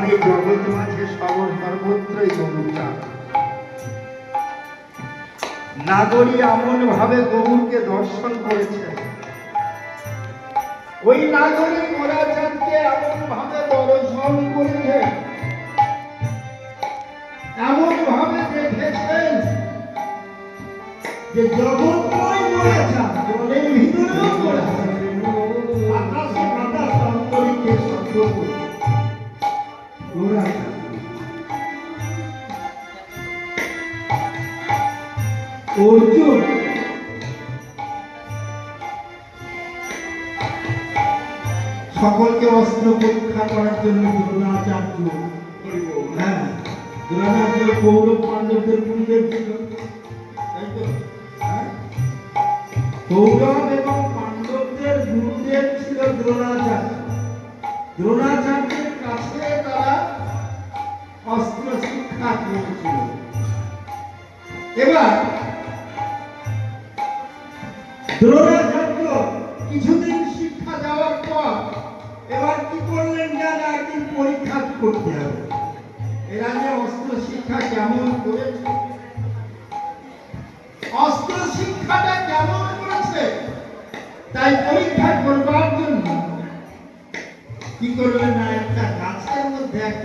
এই জগৎ মাঝে সর্বত্রই গরুটা। নাগরী এমন ভাবে গরুকে দর্শন করেছে, ওই নাগরী গোরাচাঁদকে এমন ভাবে দর্শন করেছে, এমন ভাবে দেখেছেন যে জগৎময় গোরাচাঁদ, জলের ভিতরেও গোরাচাঁদ, আকাশে বাতাস অন্তরিক্ষে শব্দ করে গোরাচাঁদ। অর্জুন সকলকে অস্ত্র পরীক্ষা করার জন্য দ্রোণাচার্য, হ্যাঁ দ্রোণাচার্য কৌরব পাণ্ডবদের গুরুদেব ছিল, তাই তো? কৌরব এবং পাণ্ডবদের গুরুদেব ছিল দ্রোণাচার্য। দ্রোণাচার্যের কাছে তারা অস্ত্র শিক্ষা পেয়েছিল। এবার দ্রোণাচার্য কিছুদিন শিক্ষা যাওয়ার পর এবার কি করলেন জানেন, একদিন পরীক্ষা করতে হবে এরা যে অস্ত্র শিক্ষা কেমন করেছে, অস্ত্র শিক্ষাটা কেমন করেছে, তাই পরীক্ষা করবার জন্য কি করলেন না, একটা গাছের মধ্যে একটা